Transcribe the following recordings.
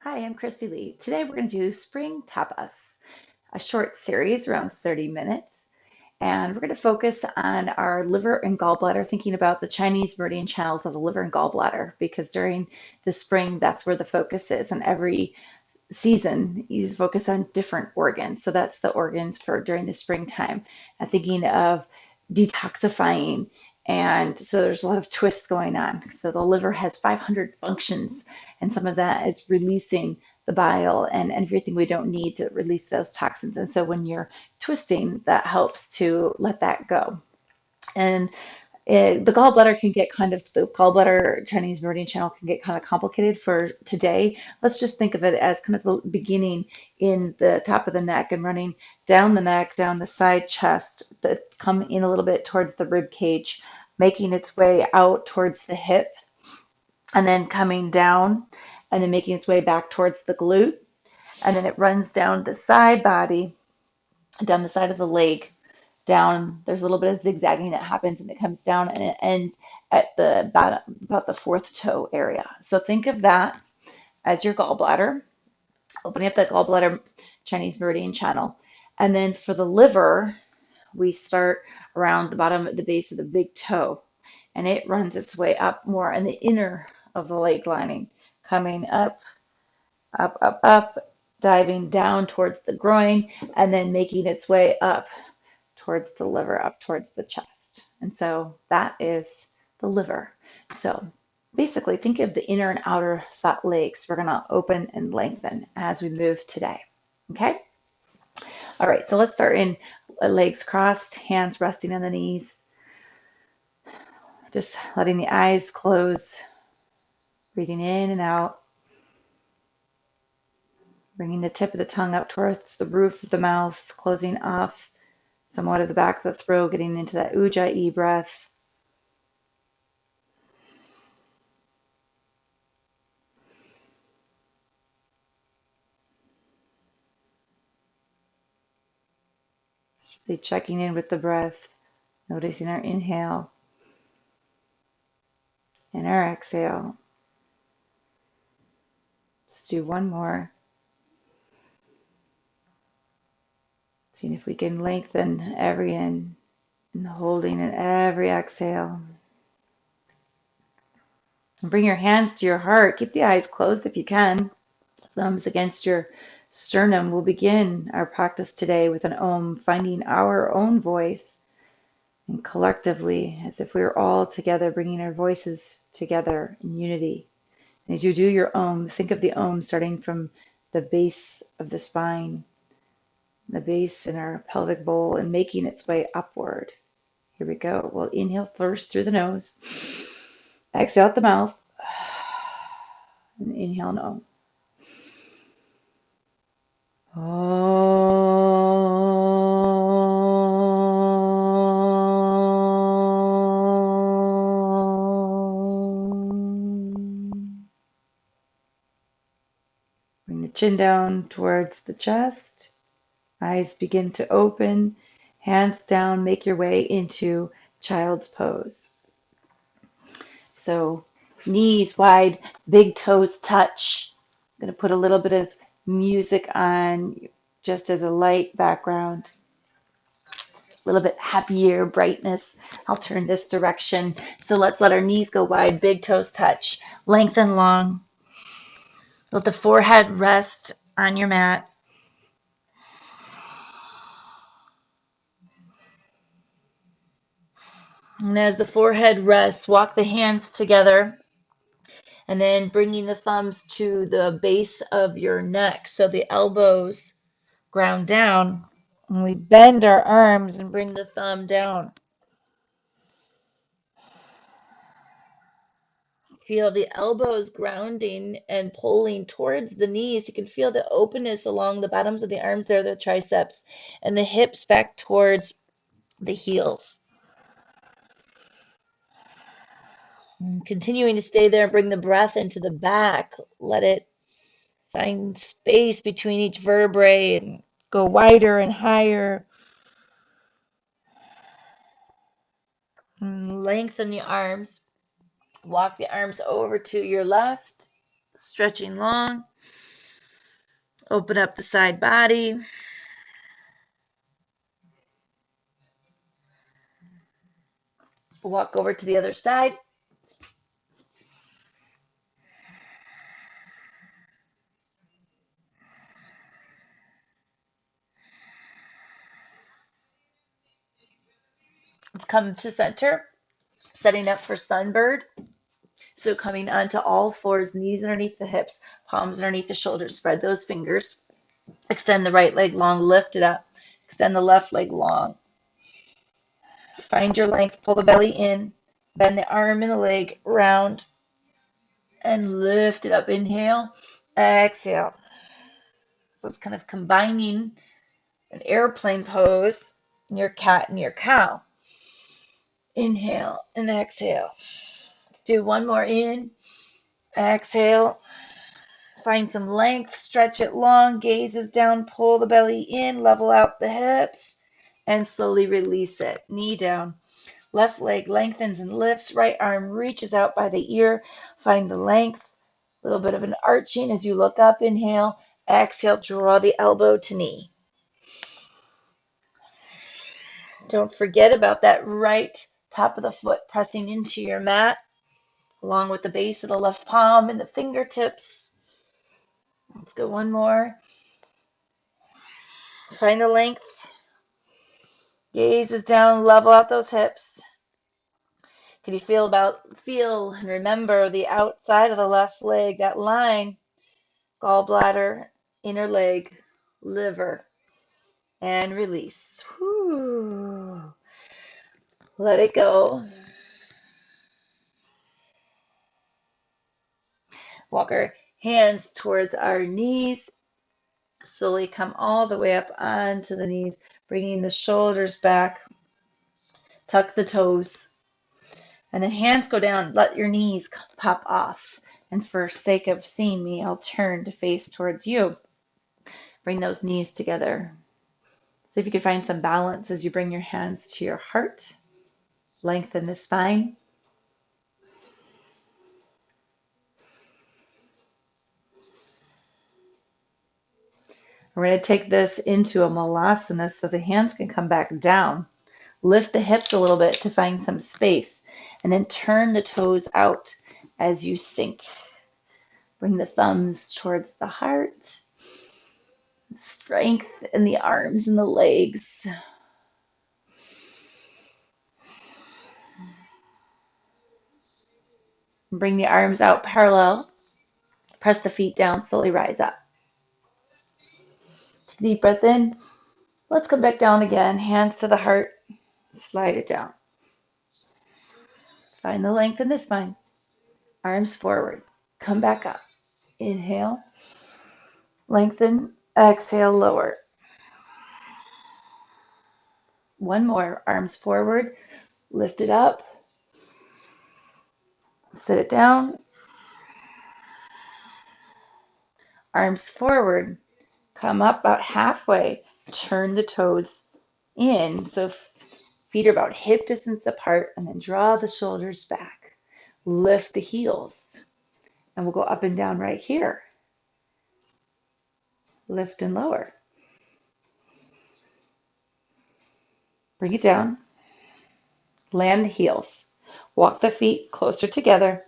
Hi, I'm Christy Li. Today we're going to do spring tapas, a short series around 30 minutes. And we're going to focus on our liver and gallbladder, thinking about the Chinese meridian channels of the liver and gallbladder, because during the spring, that's where the focus is. And every season, you focus on different organs. So that's the organs for during the springtime. And thinking of detoxifying. And so there's a lot of twists going on. So the liver has 500 functions, and some of that is releasing the bile and everything we don't need to release those toxins. And so when you're twisting, that helps to let that go. And the gallbladder can get the gallbladder Chinese meridian channel can get kind of complicated for today. Let's just think of it as kind of the beginning in the top of the neck and running down the neck, down the side chest, that come in a little bit towards the rib cage, making its way out towards the hip, and then coming down, and then making its way back towards the glute, and then it runs down the side body, down the side of the leg, down. There's a little bit of zigzagging that happens, and it comes down and it ends at the about the fourth toe area. So think of that as your gallbladder, opening up that gallbladder Chinese meridian channel. And then for the liver, we start around the bottom, the base of the big toe, and it runs its way up more in the inner of the leg lining, coming up, up, up, up, diving down towards the groin, and then making its way up towards the liver, up towards the chest. And so that is the liver. So basically, think of the inner and outer thigh legs. We're going to open and lengthen as we move today. Okay? All right, so let's start in legs crossed, hands resting on the knees, just letting the eyes close, breathing in and out, bringing the tip of the tongue up towards the roof of the mouth, closing off somewhat of the back of the throat, getting into that ujjayi breath. Really checking in with the breath, noticing our inhale and our exhale. Let's do one more. Seeing if we can lengthen every in and holding in every exhale. And bring your hands to your heart. Keep the eyes closed if you can. Thumbs against your sternum. We'll begin our practice today with an Om, finding our own voice, and collectively, as if we were all together, bringing our voices together in unity. And as you do your Om, think of the Om starting from the base of the spine, the base in our pelvic bowl, and making its way upward. Here we go. We'll inhale first through the nose, exhale out the mouth, and inhale an Om. Bring the chin down towards the chest. Eyes begin to open. Hands down. Make your way into child's pose. So knees wide, big toes touch. I'm going to put a little bit of music on just as a light background. A little bit happier brightness. I'll turn this direction. So let's let our knees go wide, big toes touch, lengthen long. Let the forehead rest on your mat. And as the forehead rests, walk the hands together, and then bringing the thumbs to the base of your neck. So the elbows ground down, and we bend our arms and bring the thumb down. Feel the elbows grounding and pulling towards the knees. You can feel the openness along the bottoms of the arms there, the triceps, and the hips back towards the heels. And continuing to stay there, bring the breath into the back. Let it find space between each vertebrae and go wider and higher. And lengthen the arms. Walk the arms over to your left, stretching long. Open up the side body. Walk over to the other side. Let's come to center, setting up for sunbird. So coming onto all fours, knees underneath the hips, palms underneath the shoulders. Spread those fingers. Extend the right leg long, lift it up. Extend the left leg long. Find your length, pull the belly in, bend the arm and the leg round, and lift it up. Inhale, exhale. So it's kind of combining an airplane pose, your cat and your cow. Inhale and exhale. Let's do one more in, exhale. Find some length, stretch it long, gazes down, pull the belly in, level out the hips, and slowly release it. Knee down. Left leg lengthens and lifts, right arm reaches out by the ear. Find the length, a little bit of an arching as you look up. Inhale, exhale, draw the elbow to knee. Don't forget about that right top of the foot pressing into your mat, along with the base of the left palm and the fingertips. Let's go one more. Find the length. Gaze is down, level out those hips. Can you feel and remember the outside of the left leg, that line, gallbladder, inner leg, liver, and release. Whew. Let it go. Walk our hands towards our knees. Slowly come all the way up onto the knees, bringing the shoulders back. Tuck the toes. And then hands go down. Let your knees pop off. And for sake of seeing me, I'll turn to face towards you. Bring those knees together. See if you can find some balance as you bring your hands to your heart. Lengthen the spine. We're going to take this into a malasana so the hands can come back down. Lift the hips a little bit to find some space, and then turn the toes out as you sink. Bring the thumbs towards the heart. Strength in the arms and the legs. Bring the arms out parallel. Press the feet down, slowly rise up. Deep breath in. Let's come back down again. Hands to the heart. Slide it down. Find the length in the spine. Arms forward. Come back up. Inhale. Lengthen. Exhale, lower. One more. Arms forward. Lift it up. Sit it down. Arms forward. Come up about halfway. Turn the toes in. So feet are about hip distance apart, and then draw the shoulders back. Lift the heels. And we'll go up and down right here. Lift and lower. Bring it down. Land the heels. Walk the feet closer together.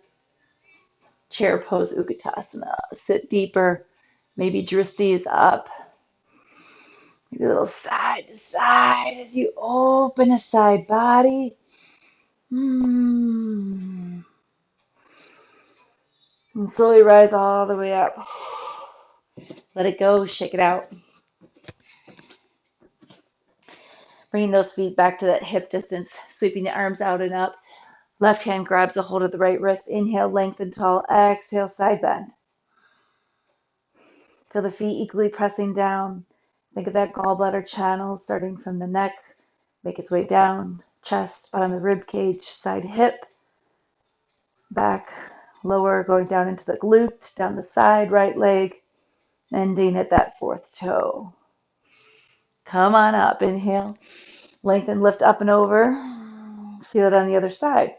Chair pose Utkatasana. Sit deeper. Maybe Dristi is up. Maybe a little side to side as you open the side body. And slowly rise all the way up. Let it go. Shake it out. Bringing those feet back to that hip distance. Sweeping the arms out and up. Left hand grabs a hold of the right wrist. Inhale, lengthen tall. Exhale, side bend. Feel the feet equally pressing down. Think of that gallbladder channel starting from the neck. Make its way down. Chest, bottom of the rib cage, side hip. Back, lower, going down into the glute, down the side, right leg. Ending at that fourth toe. Come on up. Inhale. Lengthen, lift up and over. Feel it on the other side.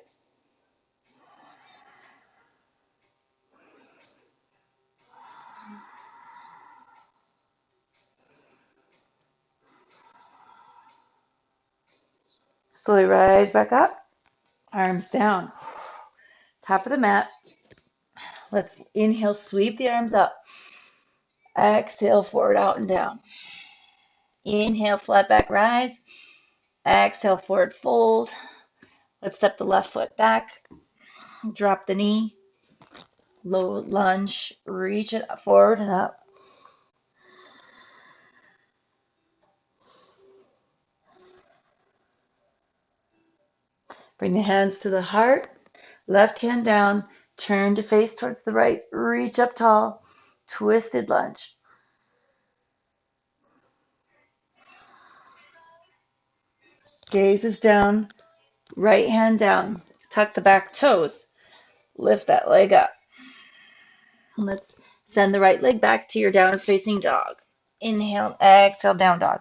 Slowly rise back up, arms down. Top of the mat. Let's inhale, sweep the arms up. Exhale, forward, out and down. Inhale, flat back, rise. Exhale, forward fold. Let's step the left foot back. Drop the knee. Low lunge. Reach it forward and up. Bring the hands to the heart. Left hand down. Turn to face towards the right. Reach up tall. Twisted lunge. Gaze is down. Right hand down. Tuck the back toes. Lift that leg up. Let's send the right leg back to your downward facing dog. Inhale, exhale, down dog.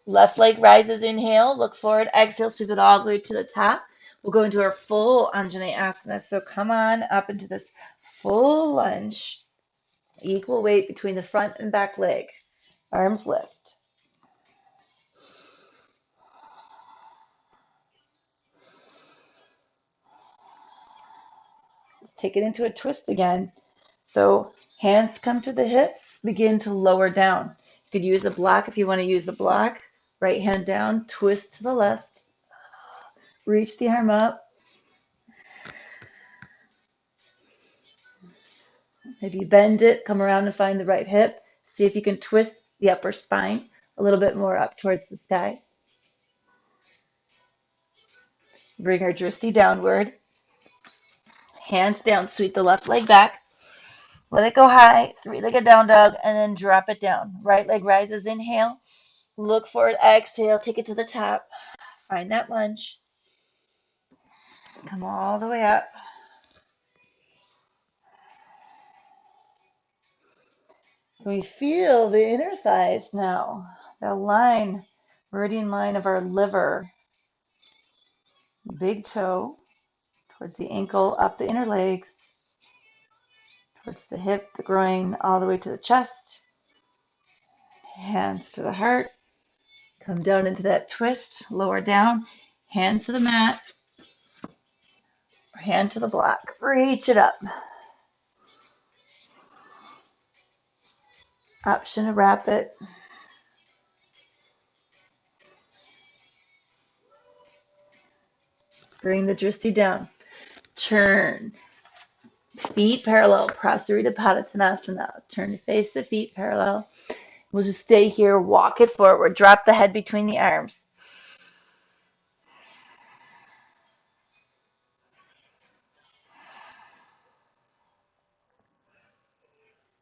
Left leg rises, inhale, look forward, exhale, sweep it all the way to the top. We'll go into our full Anjaneyasana. So come on up into this full lunge. Equal weight between the front and back leg. Arms lift. Let's take it into a twist again. So hands come to the hips, begin to lower down. You could use a block if you want to use the block. Right hand down, twist to the left. Reach the arm up. Maybe bend it, come around and find the right hip. See if you can twist the upper spine a little bit more up towards the sky. Bring our drishti downward. Hands down, sweep the left leg back. Let it go high, three-legged down dog, and then drop it down. Right leg rises, inhale. Look forward, exhale, take it to the top. Find that lunge. Come all the way up. Can we feel the inner thighs now? The line, meridian line of our liver. Big toe towards the ankle, up the inner legs, towards the hip, the groin, all the way to the chest. Hands to the heart. Come down into that twist, lower down. Hands to the mat. Hand to the block. Reach it up. Option to wrap it. Bring the drishti down. Turn. Feet parallel. Prasarita Padottanasana. Turn to face the feet parallel. We'll just stay here. Walk it forward. Drop the head between the arms.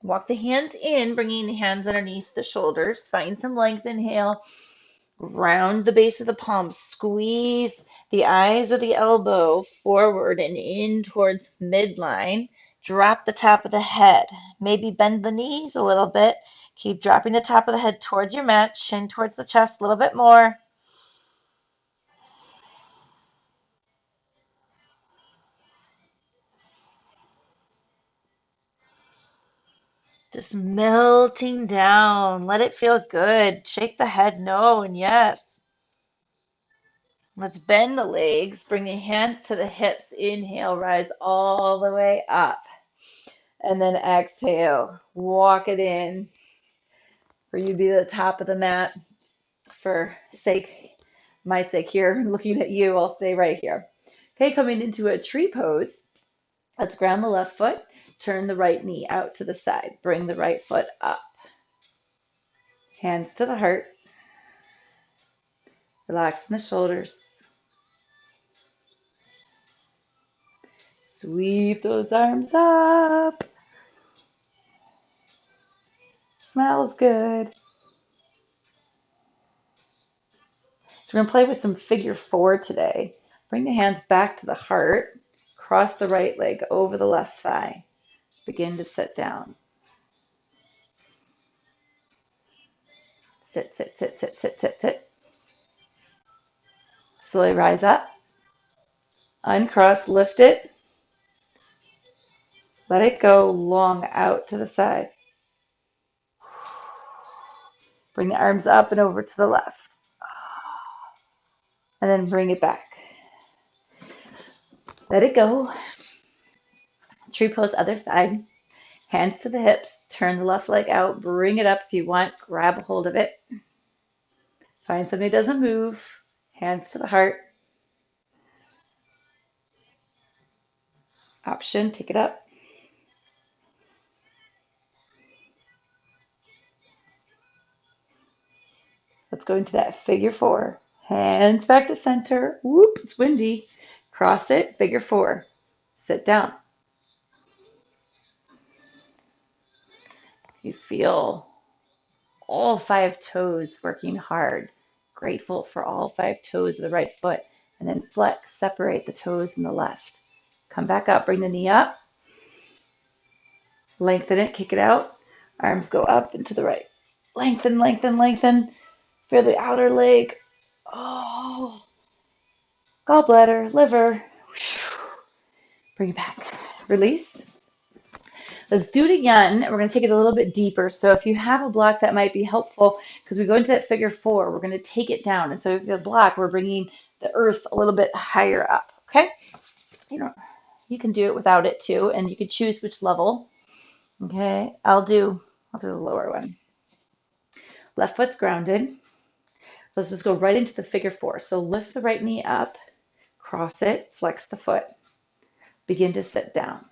Walk the hands in, bringing the hands underneath the shoulders. Find some length. Inhale. Round the base of the palms. Squeeze the eyes of the elbow forward and in towards midline. Drop the top of the head. Maybe bend the knees a little bit. Keep dropping the top of the head towards your mat. Chin towards the chest a little bit more. Just melting down. Let it feel good. Shake the head no and yes. Let's bend the legs. Bring the hands to the hips. Inhale, rise all the way up. And then exhale, walk it in. For you to be the top of the mat. For my sake here, looking at you, I'll stay right here. Okay, coming into a tree pose. Let's ground the left foot. Turn the right knee out to the side. Bring the right foot up. Hands to the heart. Relaxing the shoulders. Sweep those arms up. Smells good. So we're going to play with some figure four today. Bring the hands back to the heart. Cross the right leg over the left thigh. Begin to sit down. Sit, sit, sit, sit, sit, sit, sit. Slowly rise up. Uncross, lift it. Let it go long out to the side. Bring the arms up and over to the left. And then bring it back. Let it go. Tree pose, other side. Hands to the hips. Turn the left leg out. Bring it up if you want. Grab a hold of it. Find something that doesn't move. Hands to the heart. Option, take it up. Let's go into that figure four. Hands back to center. Whoop, it's windy. Cross it, figure four. Sit down. You feel all 5 toes working hard. Grateful for all 5 toes of the right foot. And then flex, separate the toes in the left. Come back up, bring the knee up. Lengthen it, kick it out. Arms go up and to the right. Lengthen, lengthen, lengthen. Feel the outer leg. Oh, gallbladder, liver. Bring it back. Release. Let's do it again. We're going to take it a little bit deeper. So if you have a block, that might be helpful because we go into that figure four. We're going to take it down. And so if you have a block, we're bringing the earth a little bit higher up. Okay? You can do it without it too, and you can choose which level. Okay? I'll do the lower one. Left foot's grounded. Let's just go right into the figure four. So lift the right knee up, cross it, flex the foot. Begin to sit down.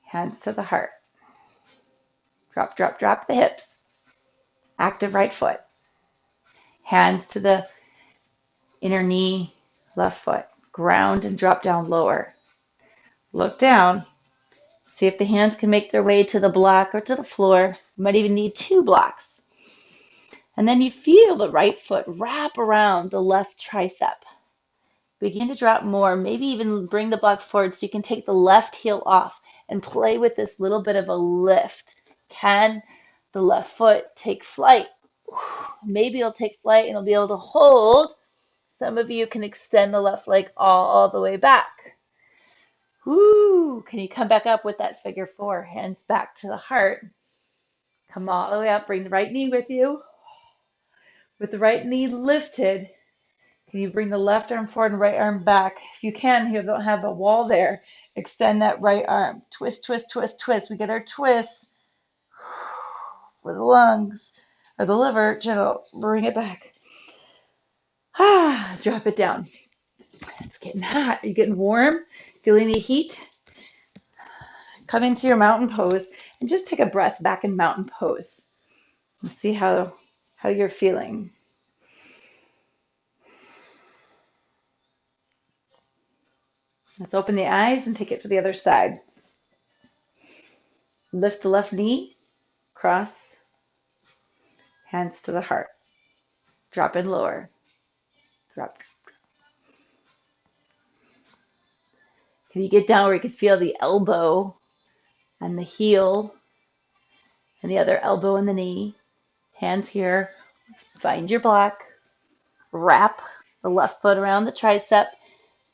Hands to the heart. Drop, drop, drop the hips. Active right foot. Hands to the inner knee, left foot. Ground and drop down lower. Look down. See if the hands can make their way to the block or to the floor. You might even need 2 blocks. And then you feel the right foot wrap around the left tricep. Begin to drop more, maybe even bring the block forward so you can take the left heel off and play with this little bit of a lift. Can the left foot take flight? Maybe it'll take flight and it'll be able to hold. Some of you can extend the left leg all the way back. Woo! Can you come back up with that figure four? Hands back to the heart. Come all the way up. Bring the right knee with you. With the right knee lifted, can you bring the left arm forward and right arm back? If you can, you don't have a wall there. Extend that right arm. Twist, twist, twist, twist. We get our twists for the lungs or the liver. Gentle. Bring it back. Drop it down. It's getting hot. Are you getting warm? Feeling the heat? Come into your mountain pose and just take a breath back in mountain pose and see how you're feeling. Let's open the eyes and take it to the other side. Lift the left knee, cross, hands to the heart. Drop in lower. Drop. Can you get down where you can feel the elbow and the heel and the other elbow and the knee? Hands here. Find your block. Wrap the left foot around the tricep.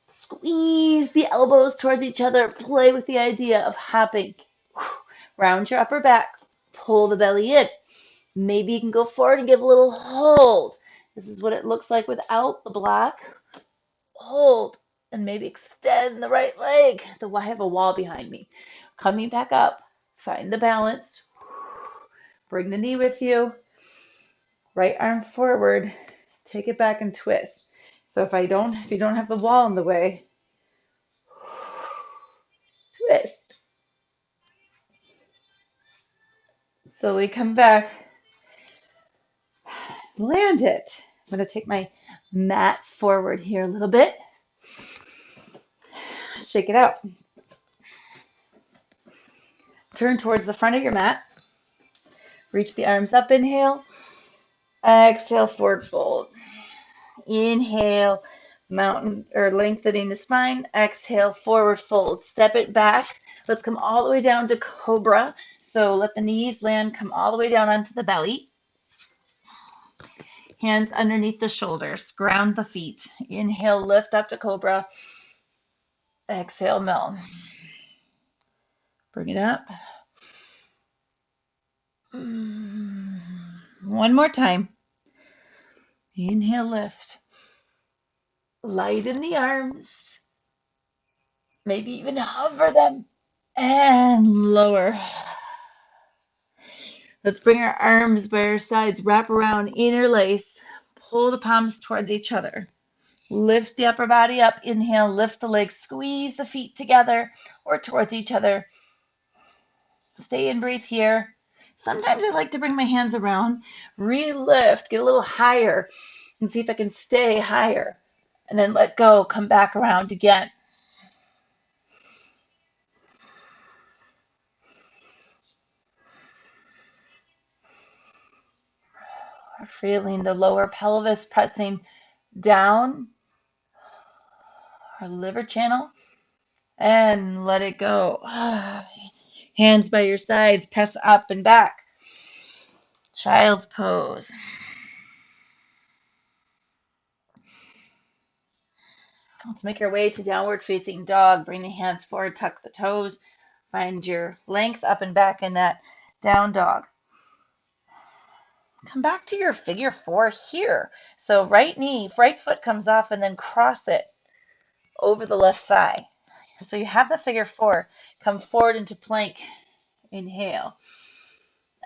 Squeeze the elbows towards each other. Play with the idea of hopping. Round your upper back. Pull the belly in. Maybe you can go forward and give a little hold. This is what it looks like without the block. Hold. And maybe extend the right leg. So I have a wall behind me. Coming back up. Find the balance. Bring the knee with you. Right arm forward. Take it back and twist. So if you don't have the wall in the way, twist. Slowly come back. Land it. I'm going to take my mat forward here a little bit. Shake it out. Turn towards the front of your mat. Reach the arms up, inhale. Exhale, forward fold. Inhale, mountain or lengthening the spine. Exhale, forward fold. Step it back. Let's come all the way down to cobra. So let the knees land, come all the way down onto the belly. Hands underneath the shoulders. Ground the feet. Inhale, lift up to cobra. Exhale, melt. Bring it up. One more time. Inhale, lift. Light in the arms. Maybe even hover them. And lower. Let's bring our arms by our sides, wrap around, interlace. Pull the palms towards each other. Lift the upper body up. Inhale, lift the legs, squeeze the feet together or towards each other. Stay and breathe here. Sometimes I like to bring my hands around, re-lift, get a little higher, and see if I can stay higher. And then let go, come back around again. We're feeling the lower pelvis pressing down our liver channel. And let it go. Hands by your sides, press up and back. Child's pose. Let's make our way to downward facing dog. Bring the hands forward, tuck the toes. Find your length up and back in that down dog. Come back to your figure four here. So right knee, right foot comes off and then cross it over the left thigh. So you have the figure four. Come forward into plank. Inhale.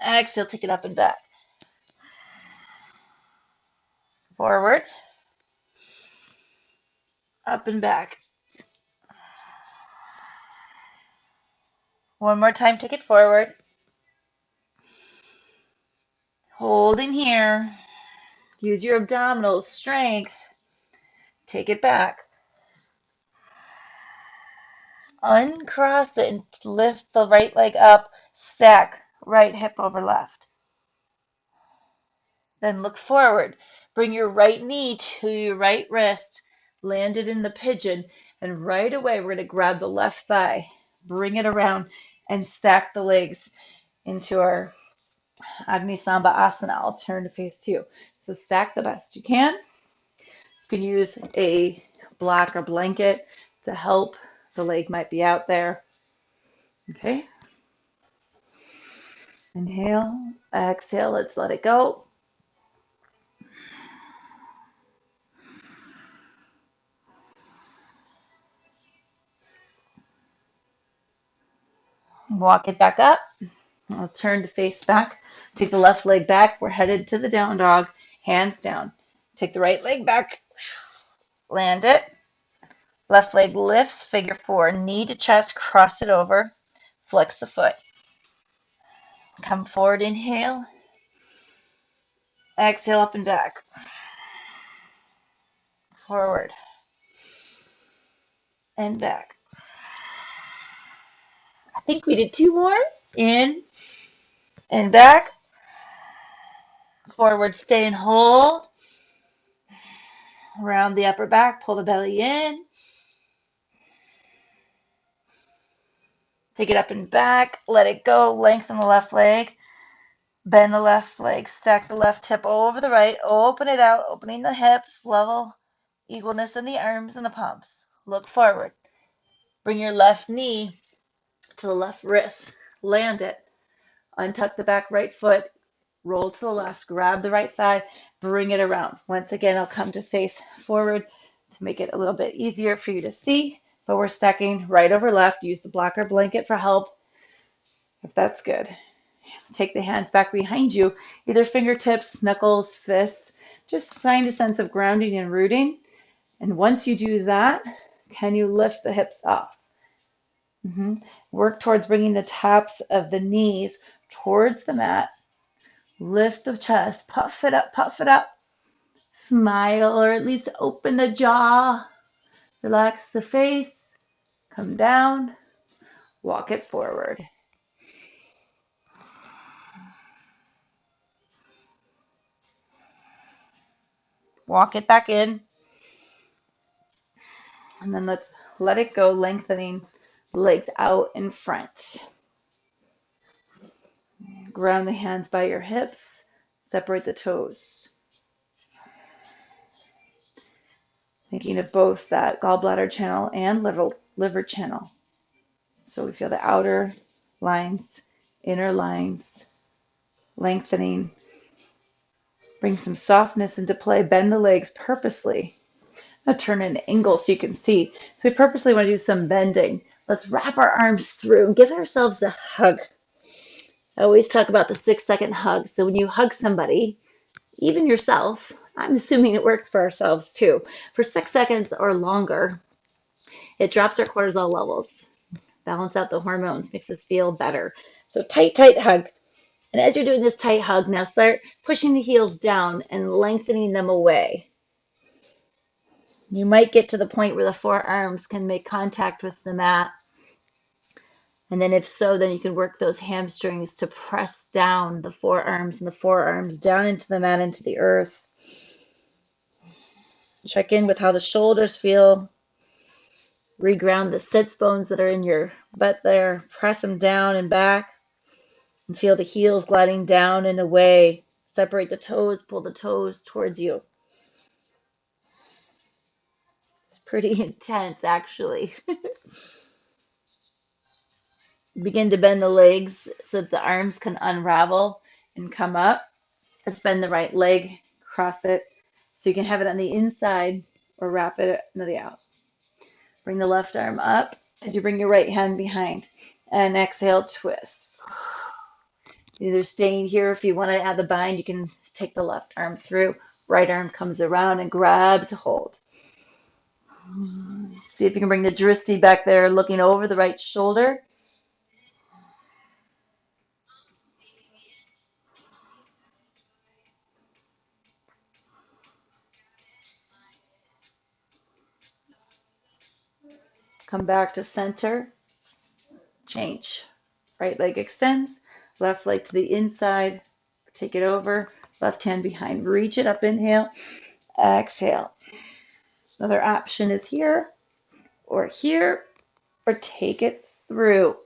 Exhale, take it up and back. Forward. Up and back. One more time, take it forward. Holding here. Use your abdominal strength. Take it back. Uncross it and lift the right leg up. Stack right hip over left. Then look forward. Bring your right knee to your right wrist. Land it in the pigeon. And right away, we're going to grab the left thigh. Bring it around and stack the legs into our Agni Samba Asana. I'll turn to face two. So stack the best you can. You can use a block or blanket to help. The leg might be out there. Okay. Inhale, exhale, let's let it go. Walk it back up. I'll turn to face back. Take the left leg back. We're headed to the down dog. Hands down. Take the right leg back. Land it. Left leg lifts, figure four. Knee to chest, cross it over. Flex the foot. Come forward, inhale. Exhale, up and back. Forward. And back. I think we did two more. In and back. Forward, stay and hold. Round the upper back, pull the belly in. Take it up and back, let it go, lengthen the left leg. Bend the left leg, stack the left hip over the right, open it out, opening the hips, level equalness in the arms and the palms. Look forward. Bring your left knee to the left wrist, land it. Untuck the back right foot, roll to the left, grab the right thigh, bring it around. Once again, I'll come to face forward to make it a little bit easier for you to see, but we're stacking right over left. Use the blocker blanket for help if that's good. Take the hands back behind you, either fingertips, knuckles, fists. Just find a sense of grounding and rooting. And once you do that, can you lift the hips off? Work towards bringing the tops of the knees towards the mat. Lift the chest, puff it up, puff it up. Smile or at least open the jaw. Relax the face. Come down. Walk it forward. Walk it back in. And then let's let it go, lengthening the legs out in front. Ground the hands by your hips. Separate the toes. Thinking of both that gallbladder channel and liver channel. So we feel the outer lines, inner lines, lengthening. Bring some softness into play. Bend the legs purposely. Now turn an angle so you can see. So we purposely want to do some bending. Let's wrap our arms through and give ourselves a hug. I always talk about the 6-second hug. So when you hug somebody, even yourself, I'm assuming it works for ourselves too, for 6 seconds or longer, it drops our cortisol levels, balance out the hormones, makes us feel better. So tight, tight hug. And as you're doing this tight hug, now start pushing the heels down and lengthening them away. You might get to the point where the forearms can make contact with the mat. And then if so, then you can work those hamstrings to press down the forearms and the forearms down into the mat, into the earth. Check in with how the shoulders feel. Reground the sits bones that are in your butt there. Press them down and back. And feel the heels gliding down and away. Separate the toes, pull the toes towards you. It's pretty intense, actually. Begin to bend the legs so that the arms can unravel and come up. Let's bend the right leg, cross it, so you can have it on the inside or wrap it on the out. Bring the left arm up as you bring your right hand behind. And exhale, twist. Either staying here, if you want to add the bind, you can take the left arm through. Right arm comes around and grabs a hold. See if you can bring the drishti back there, looking over the right shoulder. Come back to center. Change. Right leg extends. Left leg to the inside. Take it over. Left hand behind. Reach it up. Inhale. Exhale. So another option is here or here, or take it through.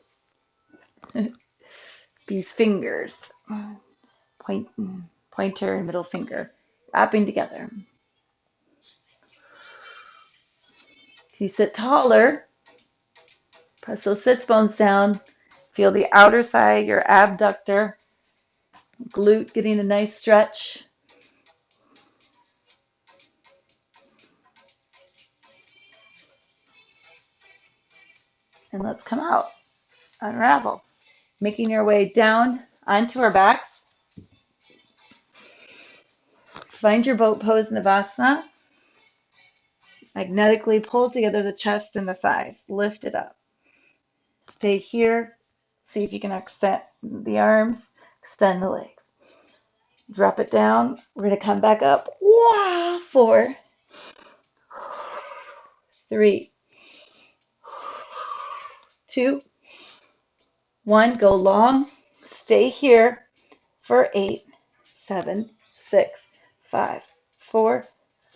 These fingers, pointer and middle finger, wrapping together. If you sit taller, press those sits bones down. Feel the outer thigh, your abductor, glute getting a nice stretch. And let's come out, unravel. Making your way down onto our backs. Find your boat pose Navasana. Magnetically pull together the chest and the thighs. Lift it up. Stay here. See if you can extend the arms, extend the legs. Drop it down. We're going to come back up. 4, 3, 2, 1. Go long. Stay here for 8, 7, 6, 5, 4,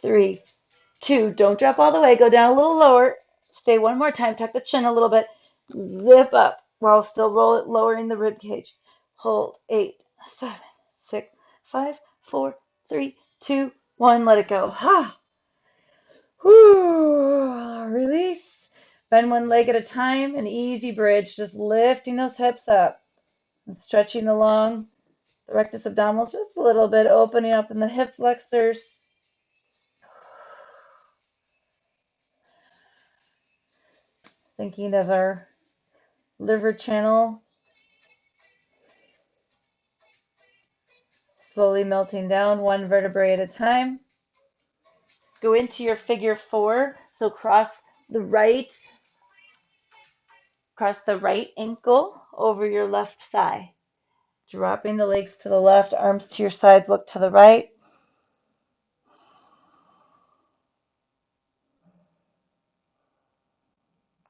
3, 2. Don't drop all the way. Go down a little lower. Stay one more time. Tuck the chin a little bit. Zip up while still lowering the rib cage. Hold. 8, 7, 6, 5, 4, 3, 2, 1. Let it go. Release. Bend one leg at a time. An easy bridge. Just lifting those hips up and stretching along the rectus abdominals just a little bit, opening up in the hip flexors. Thinking of our liver channel slowly melting down one vertebrae at a time. Go into your figure 4. So cross the right ankle over your left thigh. Dropping the legs to the left, arms to your sides, look to the right.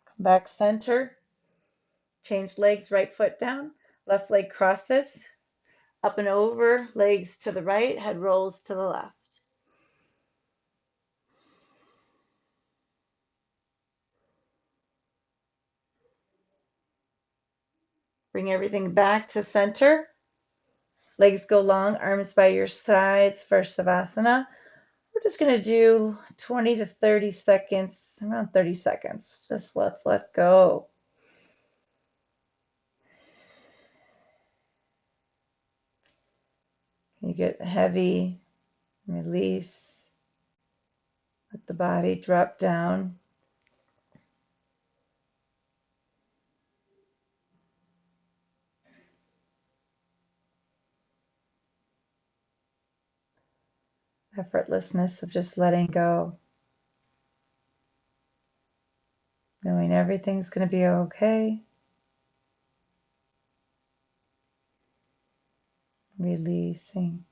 Come back center. Change legs, right foot down, left leg crosses. Up and over, legs to the right, head rolls to the left. Bring everything back to center. Legs go long, arms by your sides for Savasana. We're just going to do 20 to 30 seconds, around 30 seconds. Just let go. You get heavy, release, let the body drop down. Effortlessness of just letting go, knowing everything's going to be okay. Releasing.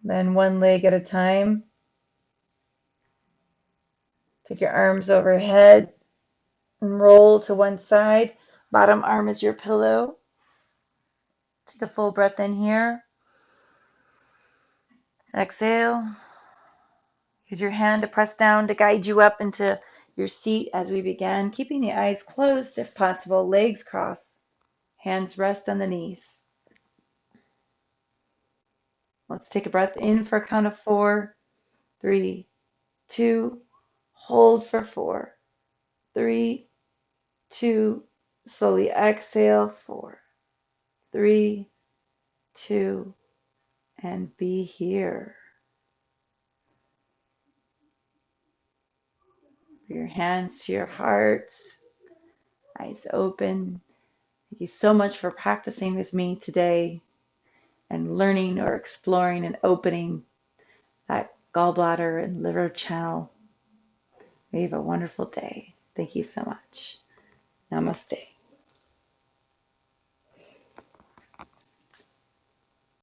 Then one leg at a time. Take your arms overhead and roll to one side. Bottom arm is your pillow. Take a full breath in here. Exhale. Use your hand to press down to guide you up into your seat as we begin, keeping the eyes closed if possible, legs crossed, hands rest on the knees. Let's take a breath in for a count of 4, 3, 2, hold for 4, 3, 2, slowly exhale, 4, 3, 2, and be here. Your hands to your heart, eyes open. Thank you so much for practicing with me today and learning or exploring and opening that gallbladder and liver channel. May you have a wonderful day. Thank you so much. Namaste.